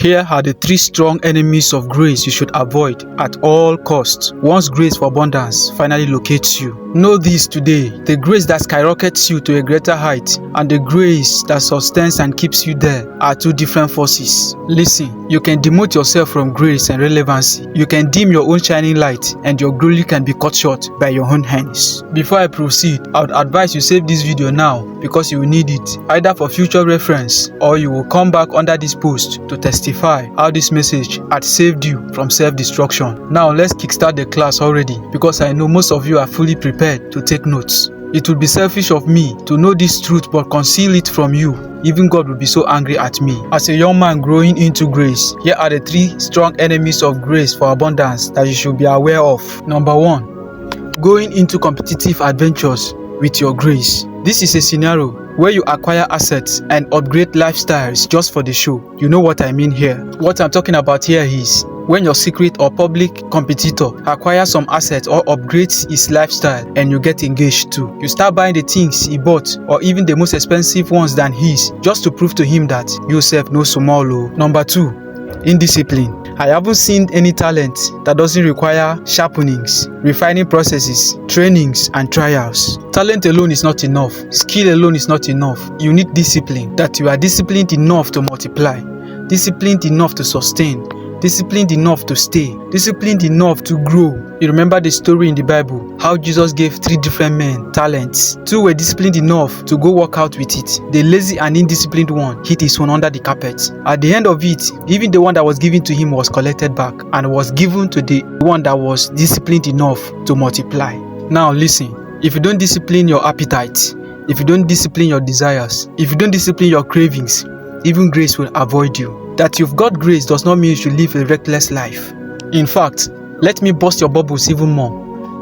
Here are the 3 strong enemies of grace you should avoid at all costs once grace for abundance finally locates you. Know this today: the grace that skyrockets you to a greater height and the grace that sustains and keeps you there are 2 different forces. Listen, you can demote yourself from grace and relevancy. You can dim your own shining light and your glory can be cut short by your own hands. Before I proceed, I would advise you save this video now because you will need it either for future reference or you will come back under this post to testify how this message had saved you from self-destruction. Now let's kickstart the class already because I know most of you are fully prepared to take notes. It would be selfish of me to know this truth but conceal it from you. Even God will be so angry at me. As a young man growing into grace, here are the 3 strong enemies of grace for abundance that you should be aware of. Number 1, going into competitive adventures with your grace. This is a scenario where you acquire assets and upgrade lifestyles just for the show. You know what I mean here. What I'm talking about here is when your secret or public competitor acquires some assets or upgrades his lifestyle and you get engaged too. You start buying the things he bought or even the most expensive ones than his just to prove to him that you self know small. Number 2, indiscipline. I haven't seen any talent that doesn't require sharpenings, refining processes, trainings, and trials. Talent alone is not enough. Skill alone is not enough. You need discipline, that you are disciplined enough to multiply, disciplined enough to sustain, disciplined enough to stay, disciplined enough to grow. You remember the story in the Bible, how Jesus gave 3 different men talents. 2 were disciplined enough to go work out with it. The lazy and indisciplined one hid his one under the carpet. At the end of it, even the one that was given to him was collected back and was given to the one that was disciplined enough to multiply. Now listen, if you don't discipline your appetite, if you don't discipline your desires, if you don't discipline your cravings, even grace will avoid you. That you've got grace does not mean you should live a reckless life. In fact, let me burst your bubbles even more.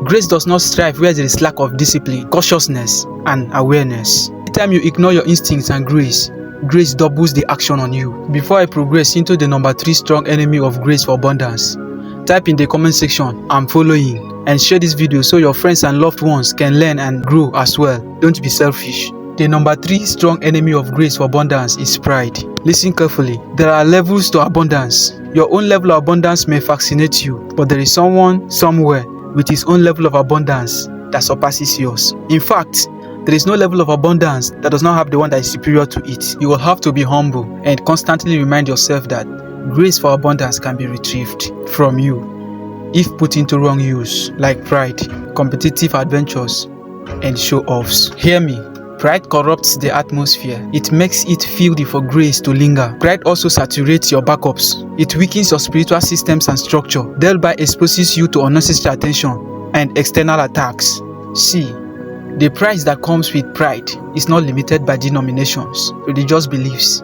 Grace does not strive where there is lack of discipline, cautiousness, and awareness. Anytime you ignore your instincts and grace doubles the action on you. Before I progress into the number 3 strong enemy of grace for abundance, type in the comment section, "I'm following," and share this video so your friends and loved ones can learn and grow as well. Don't be selfish. The number 3 strong enemy of grace for abundance is pride. Listen carefully. There are levels to abundance. Your own level of abundance may fascinate you, but there is someone somewhere with his own level of abundance that surpasses yours. In fact, there is no level of abundance that does not have the one that is superior to it. You will have to be humble and constantly remind yourself that grace for abundance can be retrieved from you if put into wrong use, like pride, competitive adventures, and show-offs. Hear me. Pride corrupts the atmosphere. It makes it filthy for grace to linger. Pride also saturates your backups. It weakens your spiritual systems and structure, thereby exposes you to unnecessary attention and external attacks. See, the price that comes with pride is not limited by denominations, religious beliefs,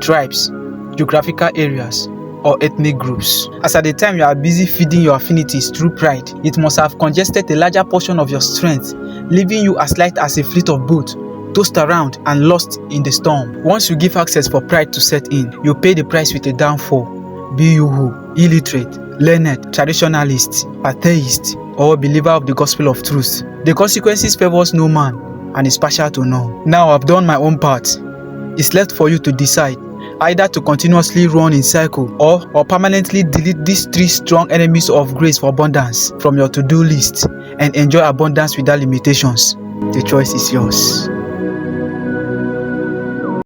tribes, geographical areas, or ethnic groups. As at the time you are busy feeding your affinities through pride, it must have congested a larger portion of your strength, leaving you as light as a fleet of boats, tossed around and lost in the storm. Once you give access for pride to set in, you pay the price with a downfall. Be you who, illiterate, learned, traditionalist, atheist, or believer of the gospel of truth. The consequences favors no man and is partial to none. Now I've done my own part. It's left for you to decide either to continuously run in cycle or permanently delete these 3 strong enemies of grace for abundance from your to-do list and enjoy abundance without limitations. The choice is yours.